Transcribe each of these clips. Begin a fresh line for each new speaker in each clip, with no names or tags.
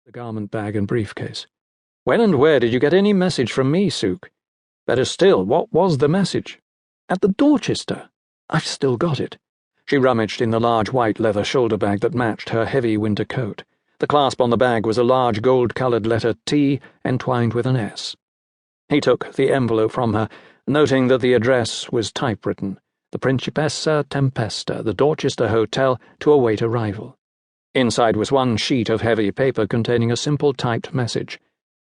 the garment bag and briefcase. "When and where did you get any message from me, Suke? Better still, what was the message?" "At the Dorchester. I've still got it." She rummaged in the large white leather shoulder bag that matched her heavy winter coat. The clasp on the bag was a large gold-coloured letter T entwined with an S. He took the envelope from her, noting that the address was typewritten: the Principessa Tempesta, the Dorchester Hotel, to await arrival. Inside was one sheet of heavy paper containing a simple typed message.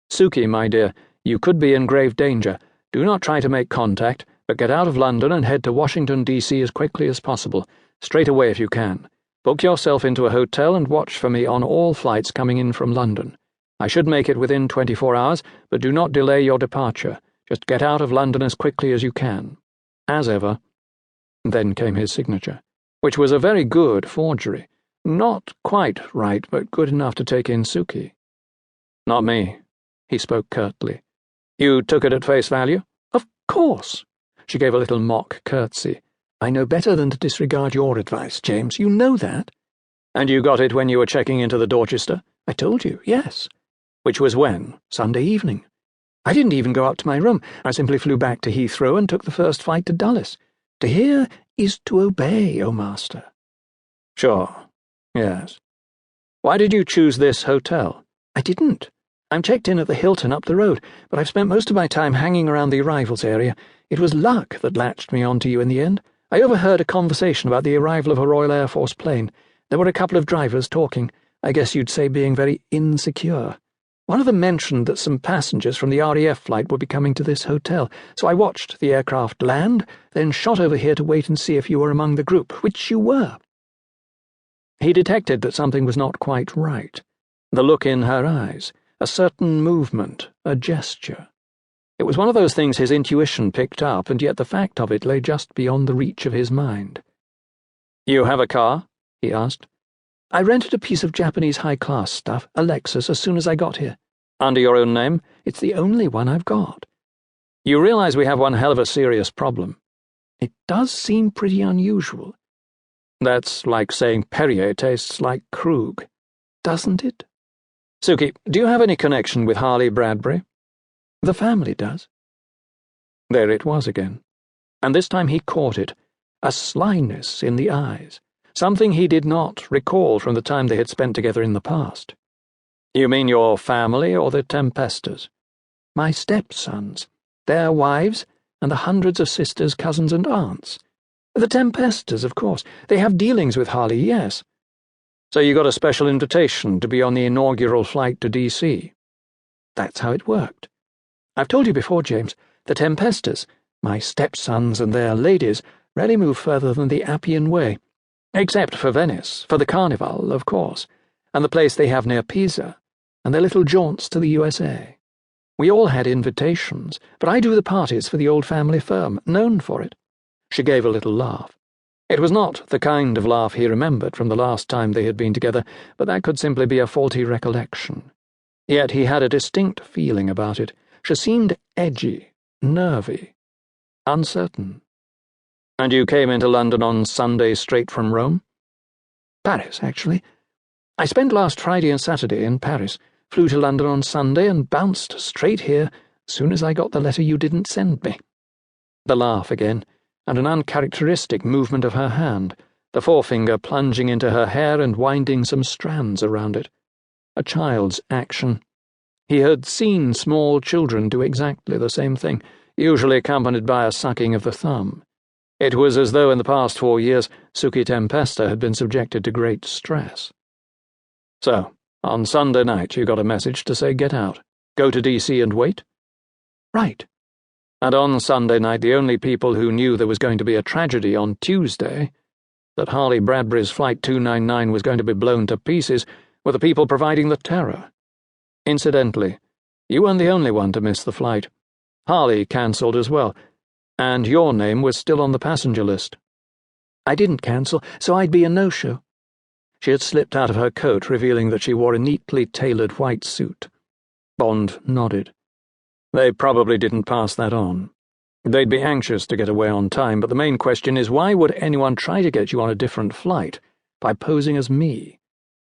"Sukie, my dear, you could be in grave danger. Do not try to make contact, but get out of London and head to Washington, D.C. as quickly as possible, straight away if you can. Book yourself into a hotel and watch for me on all flights coming in from London. I should make it within 24 hours, but do not delay your departure. Just get out of London as quickly as you can. As ever." Then came his signature, which was a very good forgery. Not quite right, but good enough to take in Sukie. "Not me," he spoke curtly. "You took it at face value?" "Of course." She gave a little mock curtsy. "I know better than to disregard your advice, James. You know that." "And you got it when you were checking into the Dorchester?" "I told you, yes." "Which was when?" "Sunday evening. I didn't even go up to my room. I simply flew back to Heathrow and took the first flight to Dulles. To hear is to obey, O master." "Sure. Yes. Why did you choose this hotel?" "I didn't. I'm checked in at the Hilton up the road, but I've spent most of my time hanging around the arrivals area. It was luck that latched me onto you in the end. I overheard a conversation about the arrival of a Royal Air Force plane. There were a couple of drivers talking, I guess you'd say being very insecure. One of them mentioned that some passengers from the RAF flight would be coming to this hotel, so I watched the aircraft land, then shot over here to wait and see if you were among the group, which you were." He detected that something was not quite right. The look in her eyes, a certain movement, a gesture. It was one of those things his intuition picked up, and yet the fact of it lay just beyond the reach of his mind. "You have a car?" he asked. "I rented a piece of Japanese high-class stuff, a Lexus, as soon as I got here." "Under your own name?" "It's the only one I've got." "You realize we have one hell of a serious problem." "It does seem pretty unusual." "That's like saying Perrier tastes like Krug." "Doesn't it?" "Sukie, do you have any connection with Harley Bradbury?" "The family does." There it was again. And this time he caught it, a slyness in the eyes, something he did not recall from the time they had spent together in the past. "You mean your family or the Tempestas?" "My stepsons, their wives, and the hundreds of sisters, cousins, and aunts. The Tempestas, of course. They have dealings with Harley, yes." "So you got a special invitation to be on the inaugural flight to D.C.? "That's how it worked. I've told you before, James, the Tempestas, my stepsons and their ladies, rarely move further than the Appian Way, except for Venice, for the Carnival, of course, and the place they have near Pisa, and their little jaunts to the USA. We all had invitations, but I do the parties for the old family firm, known for it." She gave a little laugh. It was not the kind of laugh he remembered from the last time they had been together, but that could simply be a faulty recollection. Yet he had a distinct feeling about it. She seemed edgy, nervy, uncertain. "And you came into London on Sunday straight from Rome?" "Paris, actually. I spent last Friday and Saturday in Paris, flew to London on Sunday and bounced straight here as soon as I got the letter you didn't send me." The laugh again, and an uncharacteristic movement of her hand, the forefinger plunging into her hair and winding some strands around it. A child's action. He had seen small children do exactly the same thing, usually accompanied by a sucking of the thumb. It was as though in the past 4 years Sukie Tempesta had been subjected to great stress. "So, on Sunday night you got a message to say get out, go to D.C. and wait?" "Right." "And on Sunday night the only people who knew there was going to be a tragedy on Tuesday, that Harley Bradbury's Flight 299 was going to be blown to pieces, were the people providing the terror. Incidentally, you weren't the only one to miss the flight. Harley cancelled as well, and your name was still on the passenger list." "I didn't cancel, so I'd be a no-show." She had slipped out of her coat, revealing that she wore a neatly tailored white suit. Bond nodded. "They probably didn't pass that on. They'd be anxious to get away on time, but the main question is why would anyone try to get you on a different flight by posing as me?"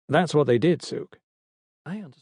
"That's what they did, Suke." "I understand."